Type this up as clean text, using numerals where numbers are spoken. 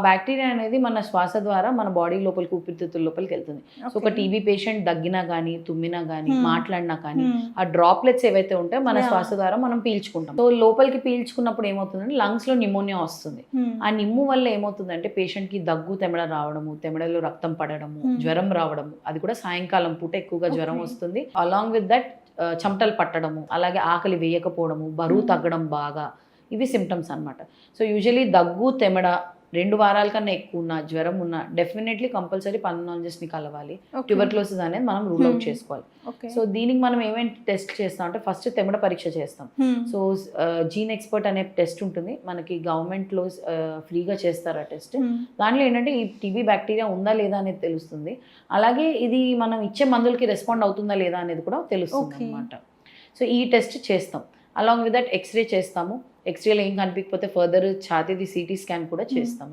Bacteria అనేది మన శ్వాస ద్వారా మన బాడీ లోపలికి ఊపిరితిత్తుల లోపలికి వెళ్తుంది. సో ఒక టీబీ పేషెంట్ దగ్గినా కానీ తుమ్మినా కానీ మాట్లాడినా కానీ ఆ డ్రాప్లెట్స్ ఏవైతే ఉంటాయో మన శ్వాస ద్వారా మనం పీల్చుకుంటాం. సో లోపలికి పీల్చుకున్నప్పుడు ఏమవుతుందంటే లంగ్స్ లో నిమోనియా వస్తుంది. ఆ నిమ్ము వల్ల ఏమవుతుందంటే పేషెంట్ కి దగ్గు తెమడ రావడము, తెమడలో రక్తం పడడము, జ్వరం రావడము, అది కూడా సాయంకాలం పూట ఎక్కువగా జ్వరం వస్తుంది. అలాంగ్ విత్ దట్ చెమటలు పట్టడము, అలాగే ఆకలి వేయకపోవడము, బరువు తగ్గడం బాగా, ఇవి సిమ్టమ్స్ అన్నమాట. సో యూజువలీ దగ్గు తెమడ 2 వారాల కన్నా ఎక్కువ ఉన్న జ్వరం ఉన్న డెఫినెట్లీ కంపల్సరీ పల్మనాలజిస్ట్ ని కలవాలి. ట్యూబర్క్లోసిస్ అనేది మనం రూల్ అవుట్ చేసుకోవాలి. సో దీనికి మనం ఏమేమి టెస్ట్ చేస్తాం అంటే ఫస్ట్ తెమడ పరీక్ష చేస్తాం. సో జీన్ ఎక్స్పర్ట్ అనే టెస్ట్ ఉంటుంది మనకి, గవర్నమెంట్ లో ఫ్రీగా చేస్తారు ఆ టెస్ట్. దాంట్లో ఏంటంటే ఈ టీబీ బ్యాక్టీరియా ఉందా లేదా అనేది తెలుస్తుంది. అలాగే ఇది మనం ఇచ్చే మందులకి రెస్పాండ్ అవుతుందా లేదా అనేది కూడా తెలుస్తుంది అనమాట. సో ఈ టెస్ట్ చేస్తాం. అలాంగ్ విత్ దట్ ఎక్స్రే చేస్తాము. ఎక్స్రేలో ఏం కనిపించకపోతే ఫర్దర్ ఛాతీది సిటీ స్కాన్ కూడా చేస్తాం.